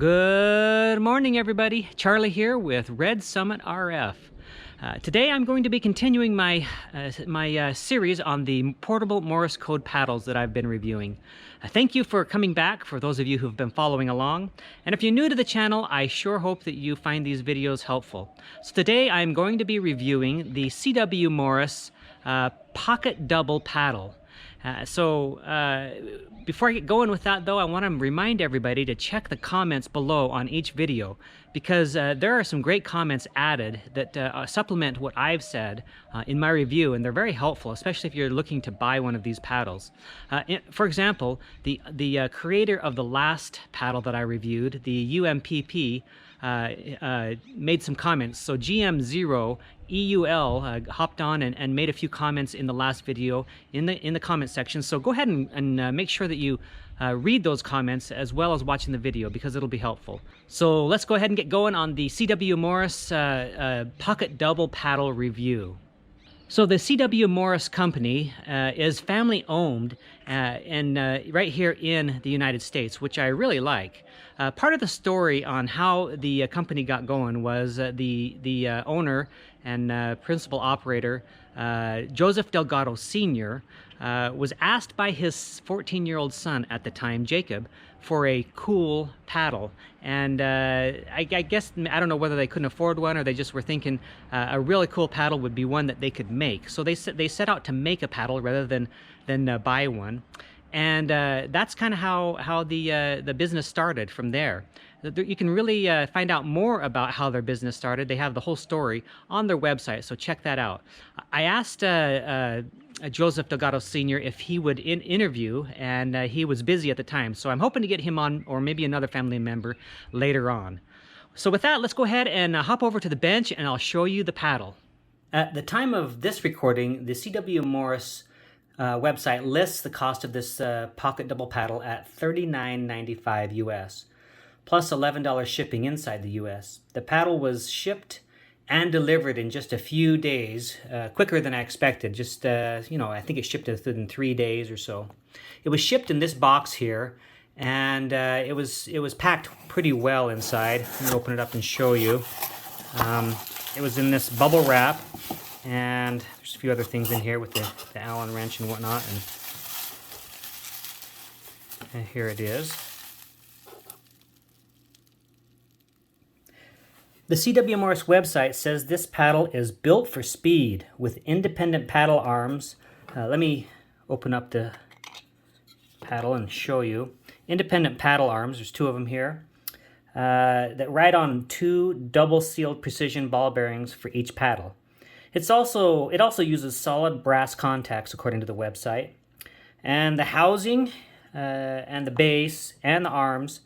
Good morning, everybody. Charlie here with Red Summit RF. Today I'm going to be continuing my series on the portable Morse Code paddles that I've been reviewing. Thank you for coming back, for those of you who've been following along. And if you're new to the channel, I sure hope that you find these videos helpful. So today I'm going to be reviewing the CW Morse Pocket Double Paddle. Before I get going with that though, I want to remind everybody to check the comments below on each video, because there are some great comments added that supplement what I've said in my review, and they're very helpful, especially if you're looking to buy one of these paddles. For example, the creator of the last paddle that I reviewed, the UMPP, made some comments. So GM0 EUL hopped on and made a few comments in the last video in the comment section. So go ahead and make sure that you read those comments as well as watching the video, because it'll be helpful. So let's go ahead and get going on the CW Morse Pocket Double Paddle review. So the CW Morse company is family owned and right here in the United States, which I really like. Part of the story on how the company got going was the owner and principal operator, Joseph Delgado Sr., was asked by his 14-year-old son at the time, Jacob, for a cool paddle. And I guess, I don't know whether they couldn't afford one or they just were thinking a really cool paddle would be one that they could make. So they set out to make a paddle rather than buy one. And that's kind of how the business started from there. You can really find out more about how their business started. They have the whole story on their website, so check that out. I asked Joseph Delgado Sr. if he would interview, and he was busy at the time. So I'm hoping to get him on, or maybe another family member later on. So with that, let's go ahead and hop over to the bench, and I'll show you the paddle. At the time of this recording, the CW Morse website lists the cost of this pocket double paddle at $39.95 US, plus $11 shipping inside the US. The paddle was shipped and delivered in just a few days, quicker than I expected. Just, I think it shipped within 3 days or so. It was shipped in this box here, and it was packed pretty well inside. Let me open it up and show you. It was in this bubble wrap, and there's a few other things in here with the Allen wrench and whatnot, and here it is. The CW Morse website says this paddle is built for speed with independent paddle arms. Let me open up the paddle and show you. Independent paddle arms, there's two of them here, that ride on two double-sealed precision ball bearings for each paddle. It also uses solid brass contacts, according to the website. And the housing and the base and the arms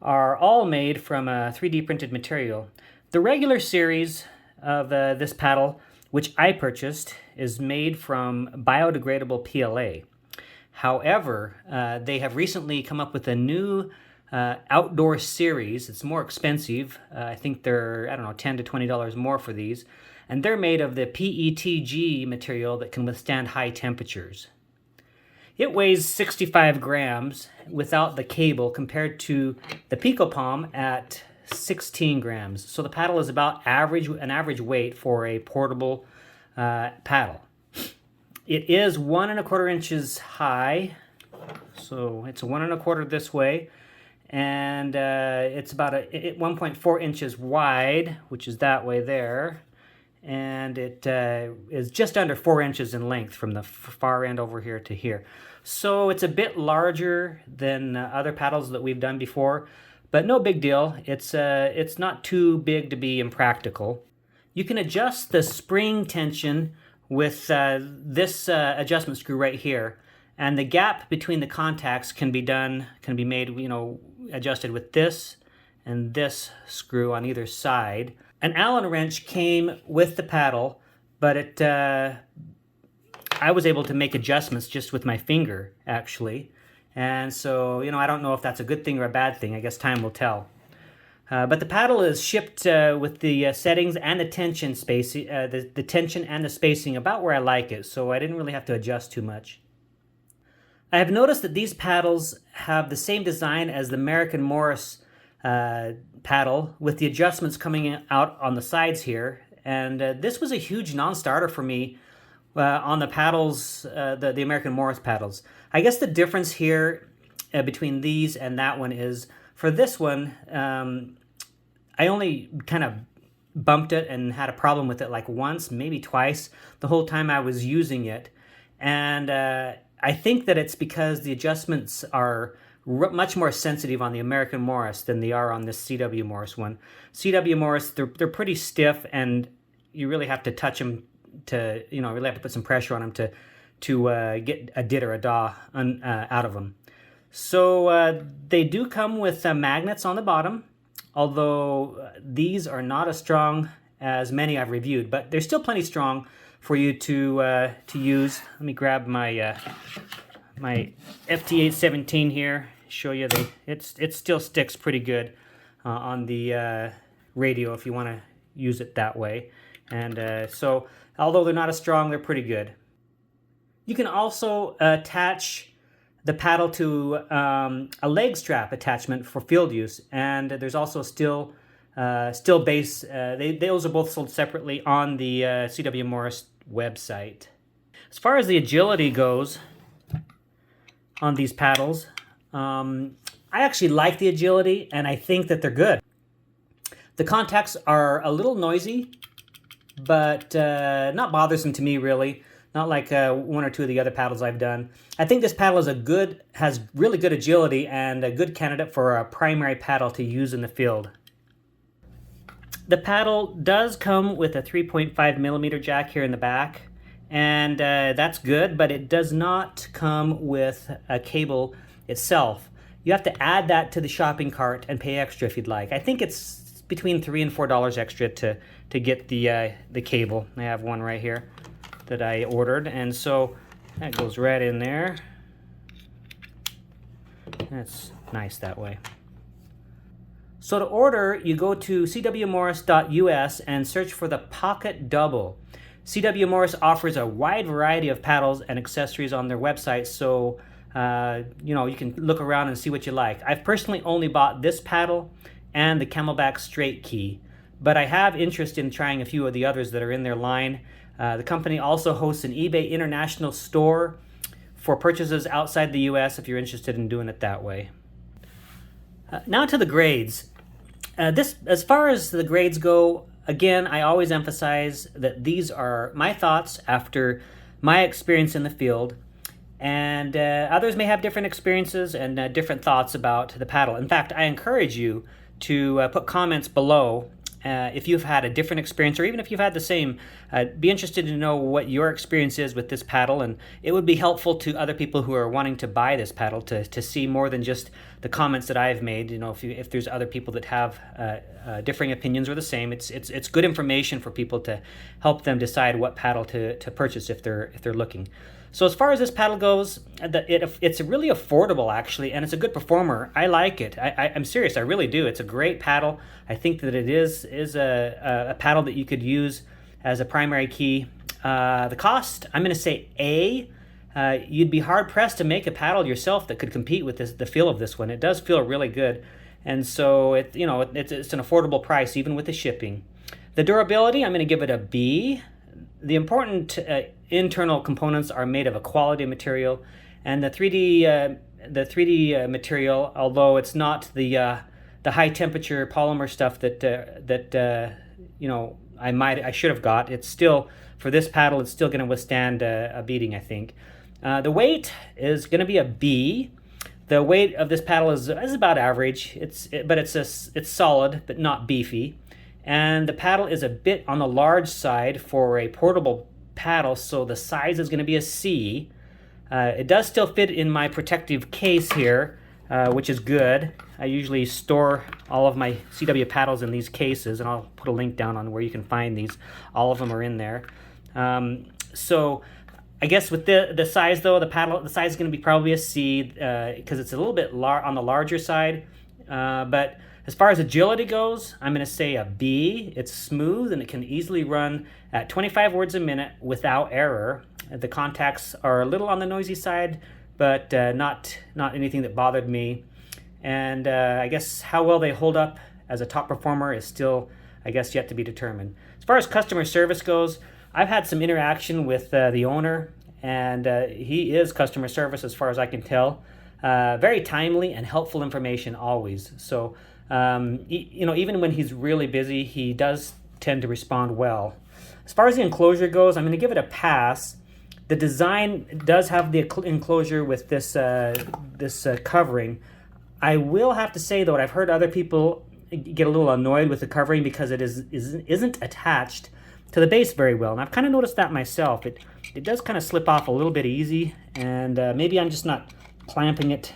are all made from a 3D printed material. The regular series of this paddle, which I purchased, is made from biodegradable PLA. However, they have recently come up with a new outdoor series. It's more expensive. I think they're, $10 to $20 more for these. And they're made of the PETG material that can withstand high temperatures. It weighs 65 grams without the cable, compared to the PicoPalm at 16 grams. So the paddle is about an average weight for a portable paddle. It is 1 1/4 inches high, so it's 1 1/4 this way, and it's about 1.4 inches wide, which is that way there, and it is just under 4 inches in length from the far end over here to here. So it's a bit larger than other paddles that we've done before, but no big deal. It's not too big to be impractical. You can adjust the spring tension with this adjustment screw right here, and the gap between the contacts can be made, adjusted with this and this screw on either side. An Allen wrench came with the paddle, but I was able to make adjustments just with my finger, actually. And so, I don't know if that's a good thing or a bad thing. I guess time will tell. But the paddle is shipped with the settings and the tension spacing, the tension and the spacing about where I like it, so I didn't really have to adjust too much. I have noticed that these paddles have the same design as the American Morse paddle with the adjustments coming out on the sides here. And this was a huge non-starter for me on the paddles, the American Morse paddles. I guess the difference here between these and that one is, for this one, I only kind of bumped it and had a problem with it like once, maybe twice, the whole time I was using it. And I think that it's because the adjustments are much more sensitive on the American Morse than they are on this CW Morse one. CW Morse, they're pretty stiff, and you really have to touch them to, really have to put some pressure on them to get a dit or a dah out of them. So they do come with magnets on the bottom, although these are not as strong as many I've reviewed, but they're still plenty strong for you to use. Let me grab my my FT817 here. Show you it still sticks pretty good on the radio if you want to use it that way. And so although they're not as strong, they're pretty good. You can also attach the paddle to a leg strap attachment for field use, and there's also steel base. Those are both sold separately on the CW Morse website. As far as the agility goes on these paddles, I actually like the agility, and I think that they're good. The contacts are a little noisy, but not bothersome to me, really. Not like one or two of the other paddles I've done. I think this paddle has really good agility and a good candidate for a primary paddle to use in the field. The paddle does come with a 3.5 millimeter jack here in the back, and that's good, but it does not come with a cable itself. You have to add that to the shopping cart and pay extra if you'd like. I think it's between $3 and $4 extra to get the cable. I have one right here that I ordered, and so that goes right in there. That's nice that way. So to order, you go to cwmorse.us and search for the Pocket Double. CW Morse offers a wide variety of paddles and accessories on their website, so you can look around and see what you like. I've personally only bought this paddle and the Camelback Straight Key, but I have interest in trying a few of the others that are in their line. The company also hosts an eBay international store for purchases outside the US if you're interested in doing it that way. Now to the grades. As far as the grades go, again, I always emphasize that these are my thoughts after my experience in the field, and others may have different experiences and different thoughts about the paddle. In fact, I encourage you to put comments below if you've had a different experience, or even if you've had the same. Be interested to know what your experience is with this paddle, and it would be helpful to other people who are wanting to buy this paddle to see more than just the comments that I've made. If there's other people that have differing opinions or the same, it's good information for people to help them decide what paddle to purchase if they're looking. So as far as this paddle goes, it's really affordable, actually, and it's a good performer. I like it. I'm serious. I really do. It's a great paddle. I think that it is a paddle that you could use as a primary key. The cost, I'm going to say A. You'd be hard-pressed to make a paddle yourself that could compete with the feel of this one. It does feel really good, and so it's an affordable price, even with the shipping. The durability, I'm going to give it a B. The important internal components are made of a quality material, and the 3D material, although it's not the high temperature polymer stuff that I should have got, it's still, for this paddle, it's still going to withstand a beating, I think. The weight is going to be a B. The weight of this paddle is about average. But it's solid but not beefy. And the paddle is a bit on the large side for a portable paddle, so the size is going to be a C. It does still fit in my protective case here, which is good. I usually store all of my CW paddles in these cases, and I'll put a link down on where you can find these. All of them are in there. So I guess with the size, though, the size is going to be probably a C because it's a little bit on the larger side. But as far as agility goes, I'm going to say a B. It's smooth and it can easily run at 25 words a minute without error. The contacts are a little on the noisy side, but not anything that bothered me. and I guess how well they hold up as a top performer is still, I guess, yet to be determined. As far as customer service goes, I've had some interaction with the owner, and he is customer service as far as I can tell. Very timely and helpful information always. So, even when he's really busy, he does tend to respond well. As far as the enclosure goes, I'm going to give it a pass. The design does have the enclosure with this covering. I will have to say, though, I've heard other people get a little annoyed with the covering because it isn't attached to the base very well. And I've kind of noticed that myself. It does kind of slip off a little bit easy, and maybe I'm just not clamping it,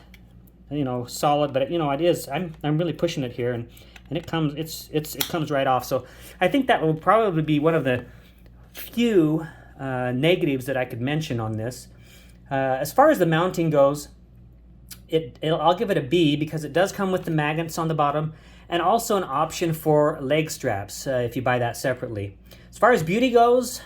solid. But it is. I'm really pushing it here, and it comes right off. So I think that will probably be one of the few negatives that I could mention on this. As far as the mounting goes, I'll give it a B because it does come with the magnets on the bottom and also an option for leg straps if you buy that separately. As far as beauty goes,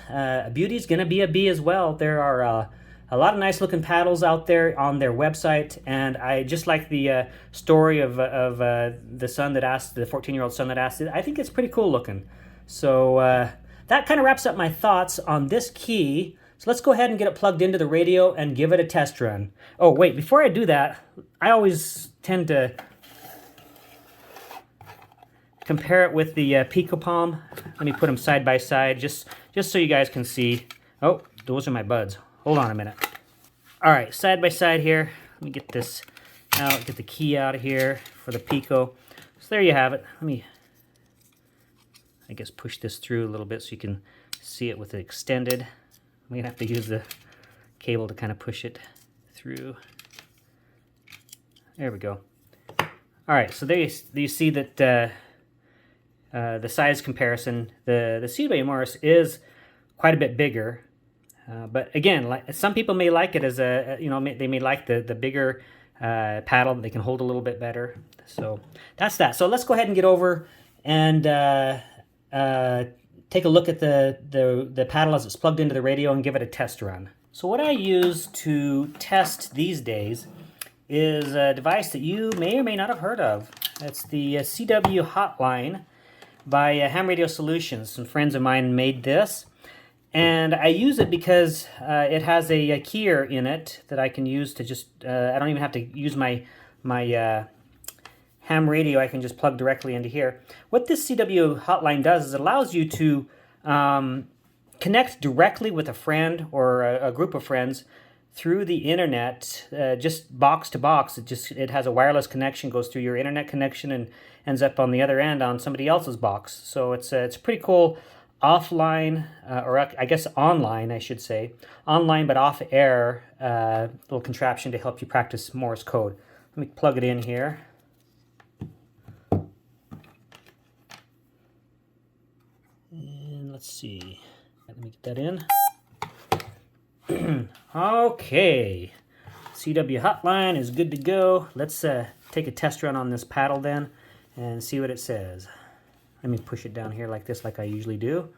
beauty's going to be a B as well. There are a lot of nice looking paddles out there on their website, and I just like the story of the son that asked, the 14-year-old son that asked it. I think it's pretty cool looking. So that kind of wraps up my thoughts on this key. So let's go ahead and get it plugged into the radio and give it a test run. Oh, wait, before I do that, I always tend to compare it with the Pico Palm. Let me put them side by side just so you guys can see. Oh, those are my buds. Hold on a minute. All right, side by side here. Let me get this out, get the key out of here for the Pico. So there you have it. Let me, I guess, push this through a little bit so you can see it with it extended. I'm going to have to use the cable to kind of push it through. There we go. All right, so there you see that the size comparison, the CW Morse is quite a bit bigger. But again, some people may like it as they may like the bigger paddle. They can hold a little bit better. So that's that. So let's go ahead and get over and take a look at the paddle as it's plugged into the radio and give it a test run. So what I use to test these days is a device that you may or may not have heard of. It's the CW Hotline by Ham Radio Solutions. Some friends of mine made this. And I use it because it has a keyer in it that I can use to just, I don't even have to use my ham radio. I can just plug directly into here. What this CW Hotline does is it allows you to connect directly with a friend or a group of friends through the internet, just box to box. It has a wireless connection, goes through your internet connection and ends up on the other end on somebody else's box. So it's pretty cool. Offline, or I guess online, I should say. Online but off-air little contraption to help you practice Morse code. Let me plug it in here. And let's see. Let me get that in. Okay. CW Hotline is good to go. Let's take a test run on this paddle then and see what it says. Let me push it down here like this, like I usually do.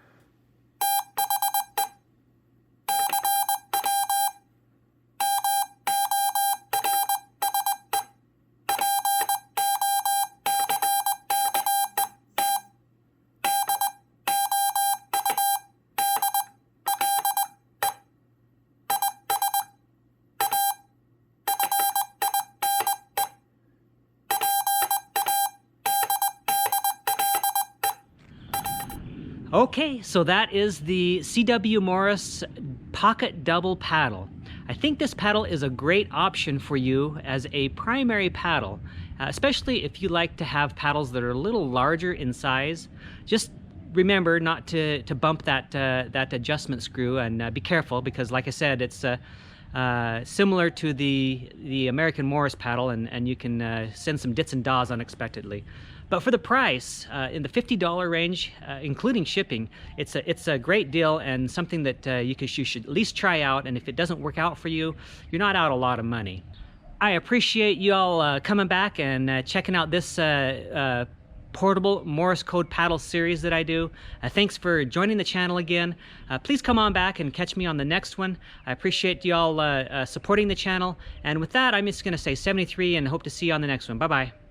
Okay, so that is the CW Morse Pocket Double Paddle. I think this paddle is a great option for you as a primary paddle, especially if you like to have paddles that are a little larger in size. Just remember not to bump that adjustment screw, and be careful because, like I said, it's similar to the American Morse paddle, and you can send some dits and dahs unexpectedly. But for the price, in the $50 range, including shipping, it's a great deal and something that you should at least try out. And if it doesn't work out for you, you're not out a lot of money. I appreciate you all coming back and checking out this portable Morse Code Paddle series that I do. Thanks for joining the channel again. Please come on back and catch me on the next one. I appreciate y'all supporting the channel. And with that, I'm just going to say 73 and hope to see you on the next one. Bye-bye.